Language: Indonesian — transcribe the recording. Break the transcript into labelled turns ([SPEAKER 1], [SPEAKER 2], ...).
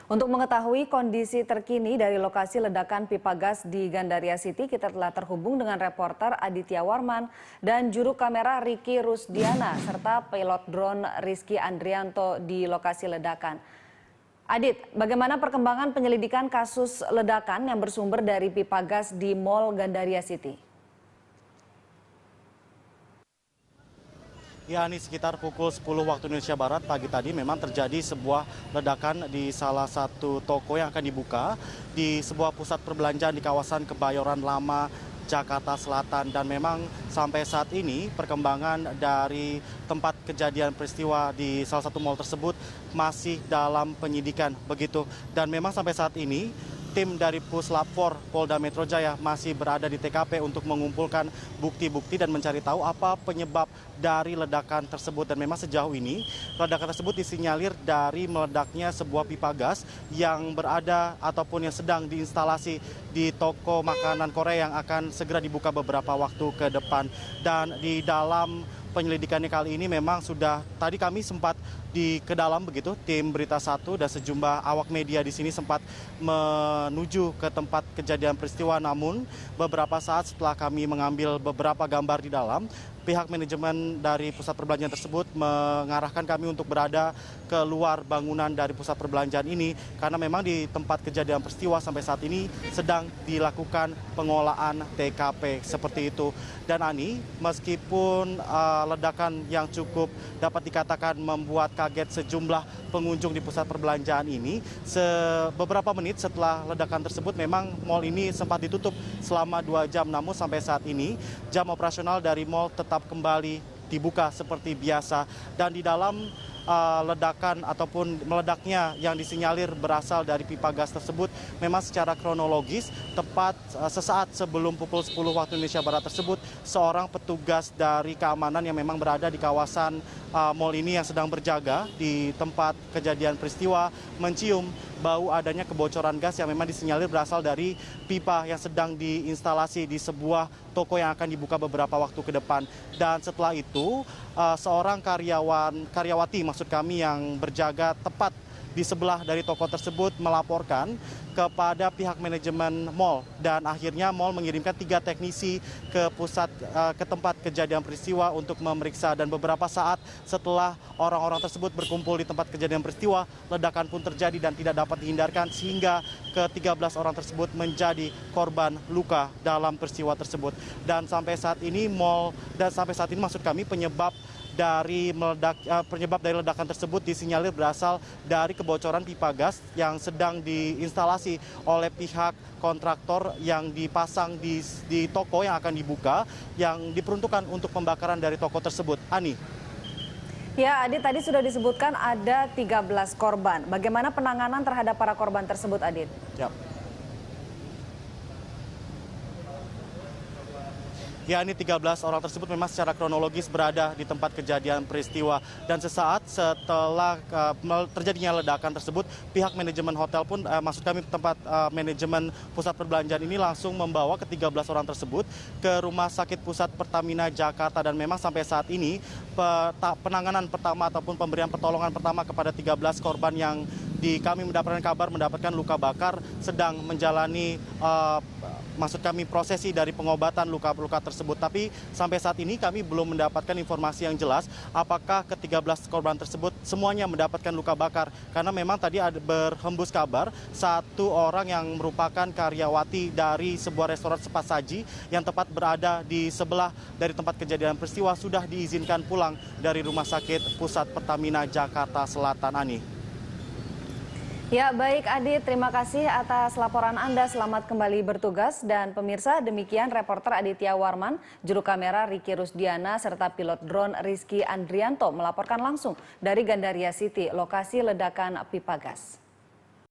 [SPEAKER 1] Untuk mengetahui kondisi terkini dari lokasi ledakan pipa gas di Gandaria City, kita telah terhubung dengan reporter Aditya Warman dan juru kamera Ricky Rusdiana serta pilot drone Rizky Andrianto di lokasi ledakan. Adit, bagaimana perkembangan penyelidikan kasus ledakan yang bersumber dari pipa gas di Mall Gandaria City?
[SPEAKER 2] Ya, ini sekitar pukul 10 waktu Indonesia Barat pagi tadi memang terjadi sebuah ledakan di salah satu toko yang akan dibuka di sebuah pusat perbelanjaan di kawasan Kebayoran Lama, Jakarta Selatan. Dan memang sampai saat ini perkembangan dari tempat kejadian peristiwa di salah satu mal tersebut masih dalam penyidikan begitu. Dan memang sampai saat ini tim dari Puslap 4 Polda Metro Jaya masih berada di TKP untuk mengumpulkan bukti-bukti dan mencari tahu apa penyebab dari ledakan tersebut. Dan memang sejauh ini ledakan tersebut disinyalir dari meledaknya sebuah pipa gas yang berada ataupun yang sedang diinstalasi di toko makanan Korea yang akan segera dibuka beberapa waktu ke depan. Dan di dalam penyelidikannya kali ini memang sudah tadi kami sempat ke dalam begitu, tim Berita Satu dan sejumlah awak media di sini sempat menuju ke tempat kejadian peristiwa. Namun beberapa saat setelah kami mengambil beberapa gambar di dalam, pihak manajemen dari pusat perbelanjaan tersebut mengarahkan kami untuk berada ke luar bangunan dari pusat perbelanjaan ini karena memang di tempat kejadian peristiwa sampai saat ini sedang dilakukan pengolahan TKP seperti itu. Dan Ani, meskipun ledakan yang cukup dapat dikatakan membuat kaget sejumlah pengunjung di pusat perbelanjaan ini, beberapa menit setelah ledakan tersebut memang mal ini sempat ditutup selama 2 jam. Namun sampai saat ini jam operasional dari mal tetap kembali dibuka seperti biasa. Dan di dalam ledakan ataupun meledaknya yang disinyalir berasal dari pipa gas tersebut memang secara kronologis tepat sesaat sebelum pukul 10 waktu Indonesia Barat tersebut, seorang petugas dari keamanan yang memang berada di kawasan mal ini yang sedang berjaga di tempat kejadian peristiwa mencium bau adanya kebocoran gas yang memang disinyalir berasal dari pipa yang sedang diinstalasi di sebuah toko yang akan dibuka beberapa waktu ke depan. Dan setelah itu seorang karyawati maksud kami yang berjaga tepat di sebelah dari toko tersebut melaporkan kepada pihak manajemen mal, dan akhirnya mal mengirimkan 3 teknisi ke tempat kejadian peristiwa untuk memeriksa. Dan beberapa saat setelah orang-orang tersebut berkumpul di tempat kejadian peristiwa, ledakan pun terjadi dan tidak dapat dihindarkan sehingga ke-13 orang tersebut menjadi korban luka dalam peristiwa tersebut. Dan sampai saat ini maksud kami penyebab dari ledakan tersebut disinyalir berasal dari kebocoran pipa gas yang sedang diinstalasi oleh pihak kontraktor yang dipasang di toko yang akan dibuka yang diperuntukkan untuk pembakaran dari toko tersebut. Ani.
[SPEAKER 1] Ya, Adit, tadi sudah disebutkan ada 13 korban. Bagaimana penanganan terhadap para korban tersebut, Adit?
[SPEAKER 2] Ya, ini 13 orang tersebut memang secara kronologis berada di tempat kejadian peristiwa. Dan sesaat setelah terjadinya ledakan tersebut, pihak manajemen hotel pun, maksud kami tempat manajemen pusat perbelanjaan ini langsung membawa ke-13 orang tersebut ke Rumah Sakit Pusat Pertamina Jakarta. Dan memang sampai saat ini penanganan pertama ataupun pemberian pertolongan pertama kepada 13 korban yang kami mendapatkan kabar mendapatkan luka bakar sedang menjalani maksud kami prosesi dari pengobatan luka-luka tersebut. Tapi sampai saat ini kami belum mendapatkan informasi yang jelas apakah ke-13 korban tersebut semuanya mendapatkan luka bakar. Karena memang tadi ada berhembus kabar satu orang yang merupakan karyawati dari sebuah restoran cepat saji yang tepat berada di sebelah dari tempat kejadian peristiwa sudah diizinkan pulang dari Rumah Sakit Pusat Pertamina Jakarta Selatan. Ani.
[SPEAKER 1] Ya, baik Adit, terima kasih atas laporan Anda. Selamat kembali bertugas. Dan pemirsa, demikian reporter Aditya Warman, juru kamera Ricky Rusdiana, serta pilot drone Rizky Andrianto melaporkan langsung dari Gandaria City, lokasi ledakan pipa gas.